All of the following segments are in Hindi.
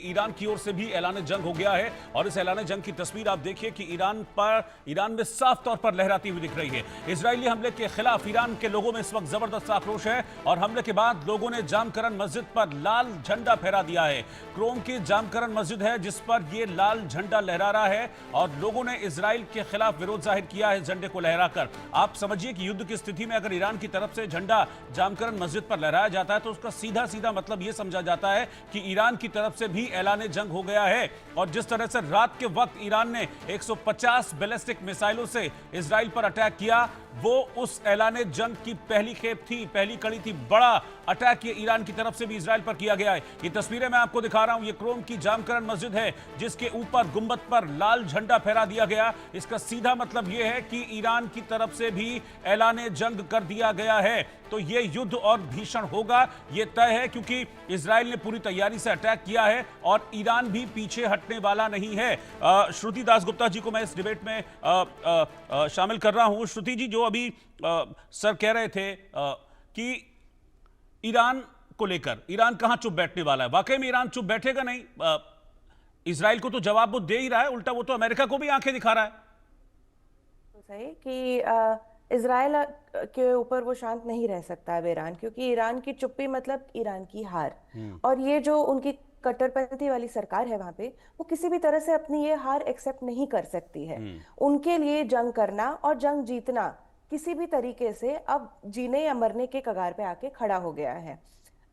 ईरान की ओर से भी ऐलान जंग हो गया है और इस ऐलान जंग की तस्वीर आप देखिए कि ईरान में साफ तौर पर लहराती हुई दिख रही है। इजरायली हमले के खिलाफ ईरान के लोगों में इस वक्त जबरदस्त आक्रोश है और हमले के बाद लोगों ने जामकरन मस्जिद पर लाल झंडा फहरा दिया है। क्रोम की जामकरन मस्जिद है जिस पर यह लाल झंडा लहरा रहा है और लोगों ने इजराइल के खिलाफ विरोध जाहिर किया है झंडे को लहराकर। आप समझिए कि युद्ध की स्थिति में अगर ईरान की तरफ से झंडा जामकरन मस्जिद पर लहराया जाता है तो उसका सीधा सीधा मतलब यह समझा जाता है कि ईरान की तरफ से भी ऐलान जंग हो गया है। और जिस तरह से रात के वक्त ईरान ने 150 बैलिस्टिक मिसाइलों से इजराइल पर अटैक किया, वो उस ऐलान जंग की पहली खेप थी, पहली कड़ी थी। बड़ा अटैक ये ईरान की तरफ से भी इजराइल पर किया गया है। ये तस्वीरें मैं आपको दिखा रहा हूं, ये क्रोम की जामकरन मस्जिद है जिसके ऊपर गुंबद पर लाल झंडा फहरा दिया गया। इसका सीधा मतलब यह है कि ईरान की तरफ से भी ऐलान जंग कर दिया गया है। तो ये युद्ध और भीषण होगा, ये तय है, क्योंकि इजराइल ने पूरी तैयारी से अटैक किया है और ईरान भी पीछे हटने वाला नहीं है। श्रुति दासगुप्ता जी को मैं इस डिबेट में शामिल कर रहा हूं। श्रुति जी, जो अभी सर कह रहे थे कि ईरान को लेकर ईरान कहां चुप बैठने वाला है, वाकई में ईरान चुप बैठेगा नहीं। इजराइल को तो जवाब वो दे ही रहा है, उल्टा वो तो अमेरिका को भी आंखें दिखा रहा है। सही कि इजराइल के ऊपर वो शांत नहीं रह सकता है ईरान, क्योंकि ईरान की चुप्पी मतलब ईरान की हार। और ये जो उनकी कट्टरपंथी वाली सरकार है वहां पे, वो किसी भी तरह से अपनी ये हार एक्सेप्ट नहीं कर सकती है। उनके लिए जंग करना और जंग जीतना किसी भी तरीके से अब जीने या मरने के कगार पे आके खड़ा हो गया है।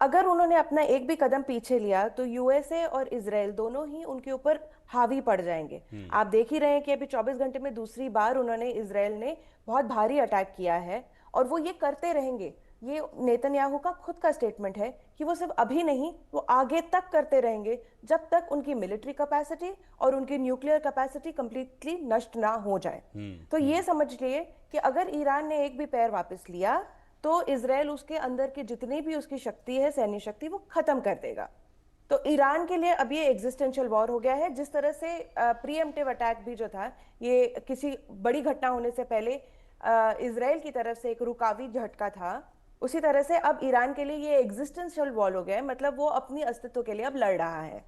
अगर उन्होंने अपना एक भी कदम पीछे लिया तो यूएसए और इजराइल दोनों ही उनके ऊपर हावी पड़ जाएंगे। आप देख ही रहे हैं कि अभी 24 घंटे में दूसरी बार इजराइल ने बहुत भारी अटैक किया है और वो ये करते रहेंगे। ये नेतन्याहू का खुद का स्टेटमेंट है कि वो सिर्फ अभी नहीं, वो आगे तक करते रहेंगे जब तक उनकी मिलिट्री कैपेसिटी और उनकी न्यूक्लियर कैपेसिटी कंप्लीटली नष्ट ना हो जाए। तो ये समझ लिए कि अगर ईरान ने एक भी पैर वापस लिया तो इजराइल उसके अंदर की जितनी भी उसकी शक्ति है, सैन्य शक्ति, वो खत्म कर देगा। तो ईरान के लिए अब ये एग्जिस्टेंशियल वॉर हो गया है। जिस तरह से प्रीएम्प्टिव अटैक भी जो था, ये किसी बड़ी घटना होने से पहले इजराइल की तरफ से एक रुकावी झटका था, उसी तरह से अब ईरान के लिए ये एग्जिस्टेंशियल वॉर हो गया है। मतलब वो अपनी अस्तित्व के लिए अब लड़ रहा है।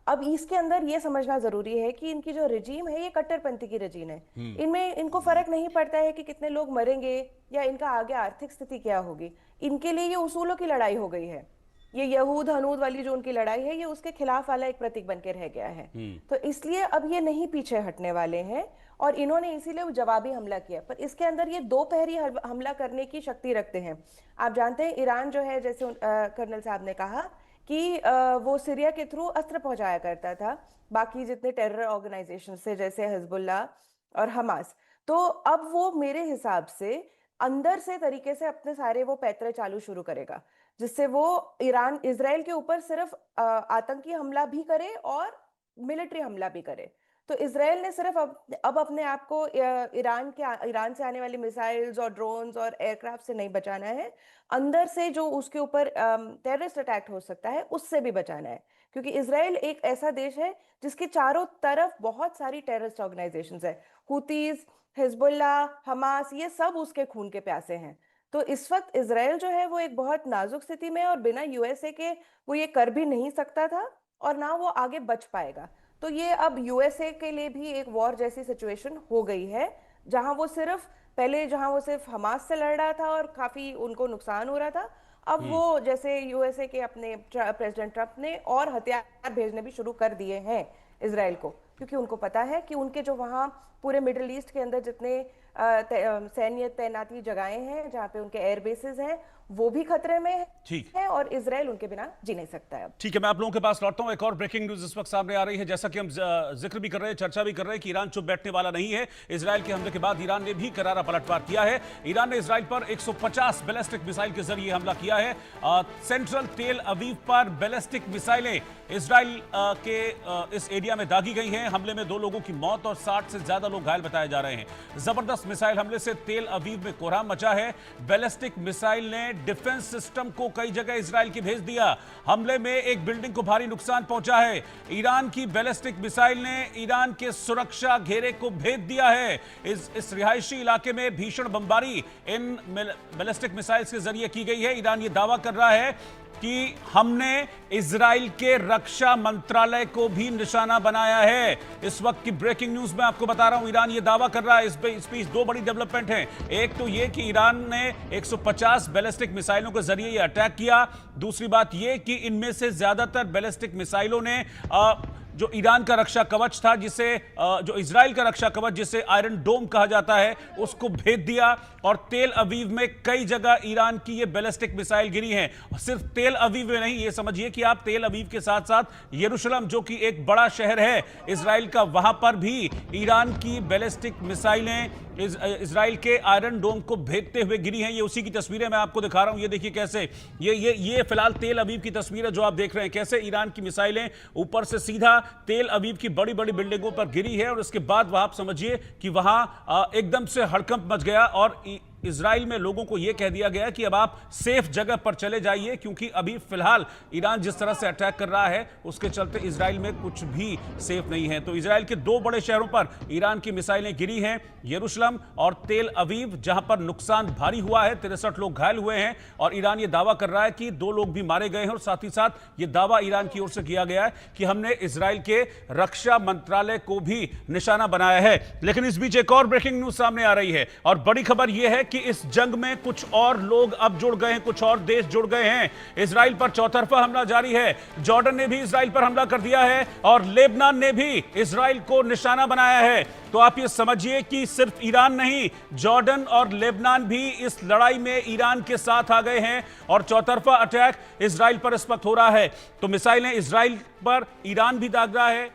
अब इसके अंदर ये समझना जरूरी है कि इनकी जो रजीम है ये कट्टरपंथी की रजीम है। इनमें इनको फर्क नहीं पड़ता है कि कितने लोग मरेंगे या इनका आगे आर्थिक स्थिति क्या होगी। इनके लिए ये उसूलों की लड़ाई हो गई है। ये यहूद हनूद वाली जो उनकी लड़ाई है, ये उसके खिलाफ वाला एक प्रतीक बन के रह गया है। तो इसलिए अब ये नहीं पीछे हटने वाले हैं और इन्होंने इसीलिए जवाबी हमला किया। पर इसके अंदर ये दो पहरी हमला करने की शक्ति रखते हैं। आप जानते हैं ईरान जो है, जैसे कर्नल साहब ने कहा कि वो सीरिया के थ्रू अस्त्र पहुंचाया करता था बाकी जितने टेरर ऑर्गेनाइजेशन से, जैसे हिजबुल्लाह और हमास। तो अब वो मेरे हिसाब से अंदर से तरीके से अपने सारे वो पैतरे चालू शुरू करेगा, जिससे वो इजराइल के ऊपर सिर्फ आतंकी हमला भी करे और मिलिट्री हमला भी करे। तो इजराइल ने सिर्फ अब अपने आप को ईरान से आने वाली मिसाइल्स और ड्रोन्स और एयरक्राफ्ट से नहीं बचाना है, अंदर से जो उसके ऊपर टेररिस्ट अटैक हो सकता है उससे भी बचाना है। क्योंकि इजराइल एक ऐसा देश है जिसके चारों तरफ बहुत सारी टेररिस्ट ऑर्गेनाइजेशंस है। हुतीज, हिजबुल्लाह, हमास, ये सब उसके खून के प्यासे हैं। तो इस वक्त इजराइल जो है वो एक बहुत नाजुक स्थिति में, और बिना यूएसए के वो ये कर भी नहीं सकता था और ना वो आगे बच पाएगा। तो ये अब यूएसए के लिए भी एक वॉर जैसी सिचुएशन हो गई है, जहां वो सिर्फ हमास से लड़ रहा था और काफी उनको नुकसान हो रहा था। अब वो जैसे यूएसए के अपने प्रेसिडेंट ट्रंप ने और हथियार भेजने भी शुरू कर दिए हैं इजराइल को, क्योंकि उनको पता है कि उनके जो वहां पूरे मिडिल ईस्ट के अंदर जितने सैन्य तैनाती जगहें हैं, जहां पे उनके एयर बेसिस हैं, वो भी खतरे में है और इजराइल उनके बिना जी नहीं सकता है। ठीक है, मैं आप लोगों के पास लौटता हूं। एक और ब्रेकिंग न्यूज इस वक्त सामने आ रही है। जैसा कि हम जिक्र भी कर रहे हैं, चर्चा भी कर रहे हैं कि ईरान चुप बैठने वाला नहीं है। इजराइल के हमले के बाद ईरान ने भी करारा पलटवार किया है। ईरान ने इजराइल पर 150 बैलिस्टिक मिसाइल के जरिए हमला किया है। सेंट्रल तेल अवीव पर बैलिस्टिक मिसाइलें इजराइल के इस एरिया में दागी गई हैं। हमले में 2 लोगों की मौत और 60 से ज्यादा लोग घायल बताए जा रहे हैं। जबरदस्त मिसाइल हमले से तेल अवीव में कोहराम मचा है। बैलिस्टिक मिसाइल ने डिफेंस सिस्टम को कई जगह इजराइल की भेज दिया। हमले में एक बिल्डिंग को भारी नुकसान पहुंचा है। ईरान की बैलिस्टिक मिसाइल ने ईरान के सुरक्षा घेरे को भेद दिया है। इस रिहायशी इलाके में भीषण बमबारी इन बैलिस्टिक मिसाइल्स के जरिए की गई है। ईरान ये दावा कर रहा है कि हमने इजराइल के रक्षा मंत्रालय को भी निशाना बनाया है। इस वक्त की ब्रेकिंग न्यूज में आपको बता रहा हूं, ईरान ये दावा कर रहा है। इस बीच दो बड़ी डेवलपमेंट हैं। एक तो ये कि ईरान ने 150 बैलिस्टिक मिसाइलों के जरिए ये अटैक किया। दूसरी बात ये कि इनमें से ज्यादातर बैलिस्टिक मिसाइलों ने जो ईरान का रक्षा कवच था, जो इजराइल का रक्षा कवच जिसे आयरन डोम कहा जाता है, उसको भेद दिया। और तेल अवीव में कई जगह ईरान की ये बैलिस्टिक मिसाइल गिरी हैं। सिर्फ तेल अवीव में नहीं, ये समझिए कि आप तेल अवीव के साथ साथ यरूशलेम, जो कि एक बड़ा शहर है इजराइल का, वहां पर भी ईरान की बैलिस्टिक मिसाइलें इजराइल के आयरन डोम को भेदते हुए गिरी हैं। ये उसी की तस्वीरें मैं आपको दिखा रहा हूं। ये देखिए कैसे ये फिलहाल तेल अवीव की तस्वीर है जो आप देख रहे हैं, कैसे ईरान की मिसाइलें ऊपर से सीधा तेल अवीव की बड़ी बड़ी बिल्डिंगों पर गिरी है। और उसके बाद वहां आप समझिए कि वहां एकदम से हड़कंप मच गया और इजराइल में लोगों को यह कह दिया गया कि अब आप सेफ जगह पर चले जाइए, क्योंकि अभी फिलहाल ईरान जिस तरह से अटैक कर रहा है उसके चलते इजराइल में कुछ भी सेफ नहीं है। तो इजराइल के दो बड़े शहरों पर ईरान की मिसाइलें गिरी हैं, यरूशलेम और तेल अवीव, जहां पर नुकसान भारी हुआ है। 63 लोग घायल हुए हैं और ईरान यह दावा कर रहा है कि 2 लोग भी मारे गए हैं। और साथ ही साथ यह दावा ईरान की ओर से किया गया है कि हमने इजराइल के रक्षा मंत्रालय को भी निशाना बनाया है। लेकिन इस बीच एक और ब्रेकिंग न्यूज सामने आ रही है और बड़ी खबर यह है कि इस जंग में कुछ और लोग अब जुड़ गए हैं, कुछ और देश जुड़ गए हैं। इजराइल पर चौतरफा हमला जारी है। जॉर्डन ने भी इजराइल पर हमला कर दिया है और लेबनान ने भी इजराइल को निशाना बनाया है। तो आप ये समझिए कि सिर्फ ईरान नहीं, जॉर्डन और लेबनान भी इस लड़ाई में ईरान के साथ आ गए हैं और चौतरफा अटैक इजराइल पर इस वक्त हो रहा है। तो मिसाइलें इजराइल पर ईरान भी दाग रहा है,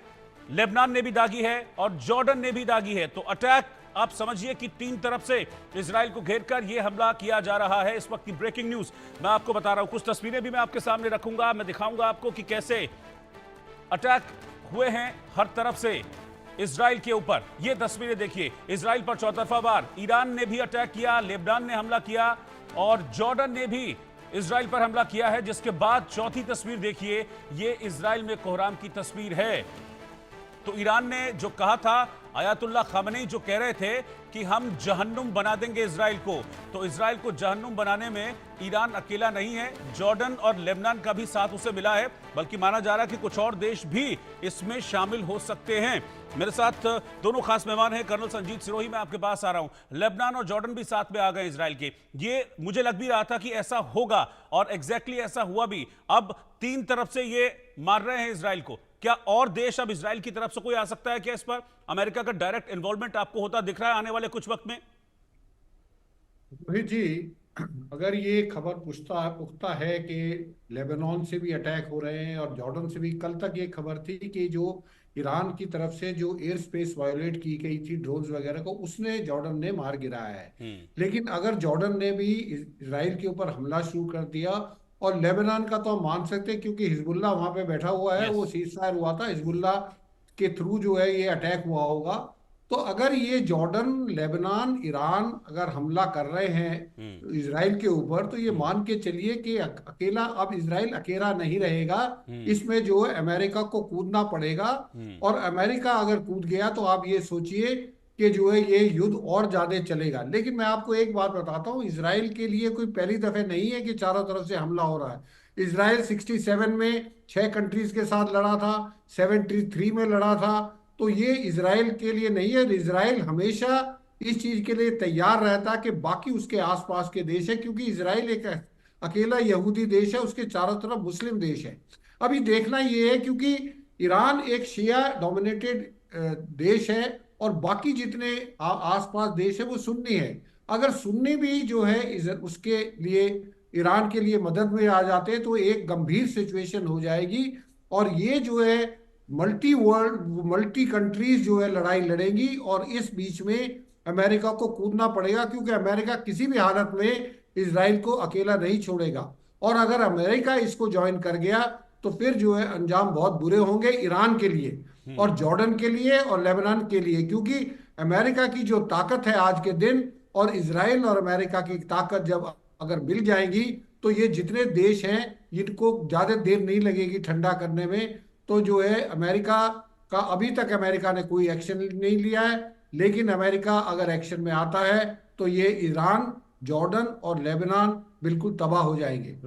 लेबनान ने भी दागी है और जॉर्डन ने भी दागी है। तो अटैक आप समझिए कि 3 तरफ से इजराइल को घेरकर यह हमला किया जा रहा है। इस वक्त की ब्रेकिंग न्यूज मैं आपको बता रहा हूं। कुछ तस्वीरें भी मैं आपके सामने रखूंगा, मैं दिखाऊंगा आपको कि कैसे अटैक हुए हैं हर तरफ से इजराइल के ऊपर। ये तस्वीरें देखिए, इजराइल पर चौतरफा वार, ईरान ने भी अटैक किया, लेबनान ने हमला किया और जॉर्डन ने भी इजराइल पर हमला किया है। जिसके बाद चौथी तस्वीर देखिए, ये इजराइल में कोहराम की तस्वीर है। तो ईरान ने जो कहा था, आयतुल्ला खामनेई जो कह रहे थे कि हम जहन्नुम बना देंगे इजराइल को, तो इजराइल को जहन्नुम बनाने में ईरान अकेला नहीं है, जॉर्डन और लेबनान का भी साथ उसे मिला है। बल्कि माना जा रहा है कि कुछ और देश भी इसमें शामिल हो सकते हैं। मेरे साथ दोनों खास मेहमान हैं, कर्नल संजीत सिरोही, मैं आपके पास आ रहा हूं। लेबनान और जॉर्डन भी साथ में आ गए इजराइल के। ये मुझे लग भी रहा था कि ऐसा होगा और एग्जैक्टली ऐसा हुआ भी। अब 3 तरफ से ये मार रहे हैं इजराइल को। क्या और देश अब इजराइल की तरफ से कोई आ सकता है क्या? इस पर अमेरिका का डायरेक्ट इन्वॉल्वमेंट आपको होता दिख रहा है आने वाले कुछ वक्त में? रोहित जी, अगर ये खबर पुख्ता है कि लेबनान से भी अटैक हो रहे हैं और जॉर्डन से भी, कल तक ये खबर थी कि जो ईरान की तरफ से जो एयर स्पेस वायोलेट की गई थी ड्रोन्स वगैरह को, उसने जॉर्डन ने मार गिराया है। लेकिन अगर जॉर्डन ने भी इजराइल के ऊपर हमला शुरू कर दिया, और लेबनान का तो हम मान सकते हैं क्योंकि हिजबुल्लाह वहां पे बैठा हुआ है, वो सीज फायर हुआ था, हिजबुल्लाह के थ्रू जो है ये अटैक हुआ होगा। तो अगर ये जॉर्डन, लेबनान, ईरान अगर हमला कर रहे हैं इजराइल के ऊपर, तो ये मान के चलिए कि अकेला, अब इजराइल अकेला नहीं रहेगा। इसमें जो है अमेरिका को कूदना पड़ेगा। और अमेरिका अगर कूद गया तो आप ये सोचिए कि जो है ये युद्ध और ज्यादा चलेगा। लेकिन मैं आपको एक बात बताता हूँ, इजराइल के लिए कोई पहली दफे नहीं है कि चारों तरफ से हमला हो रहा है। इजराइल 67 में 6 कंट्रीज के साथ लड़ा था, 73 में लड़ा था। तो ये इजराइल के लिए नहीं है। इजराइल हमेशा इस चीज के लिए तैयार रहता है कि बाकी उसके आसपास के देश है, क्योंकि इजराइल एक अकेला यहूदी देश है, उसके चारों तरफ मुस्लिम देश है। अभी देखना ये है, क्योंकि ईरान एक शिया डोमिनेटेड देश है और बाकी जितने आसपास देश है वो सुन्नी है। अगर सुन्नी भी जो है उसके लिए, ईरान के लिए मदद में आ जाते हैं, तो एक गंभीर सिचुएशन हो जाएगी। और ये जो है मल्टी कंट्रीज जो है लड़ाई लड़ेंगी और इस बीच में अमेरिका को कूदना पड़ेगा, क्योंकि अमेरिका किसी भी हालत में इजराइल को अकेला नहीं छोड़ेगा। और अगर अमेरिका इसको ज्वाइन कर गया तो फिर जो है अंजाम बहुत बुरे होंगे ईरान के लिए और जॉर्डन के लिए और लेबनान के लिए, क्योंकि अमेरिका की जो ताकत है आज के दिन और इजराइल और अमेरिका की ताकत जब अगर मिल जाएंगी, तो ये जितने देश हैं इनको ज्यादा देर नहीं लगेगी ठंडा करने में। तो जो है अमेरिका का, अभी तक अमेरिका ने कोई एक्शन नहीं लिया है, लेकिन अमेरिका अगर एक्शन में आता है तो ये ईरान, जॉर्डन और लेबनान बिल्कुल तबाह हो जाएंगे।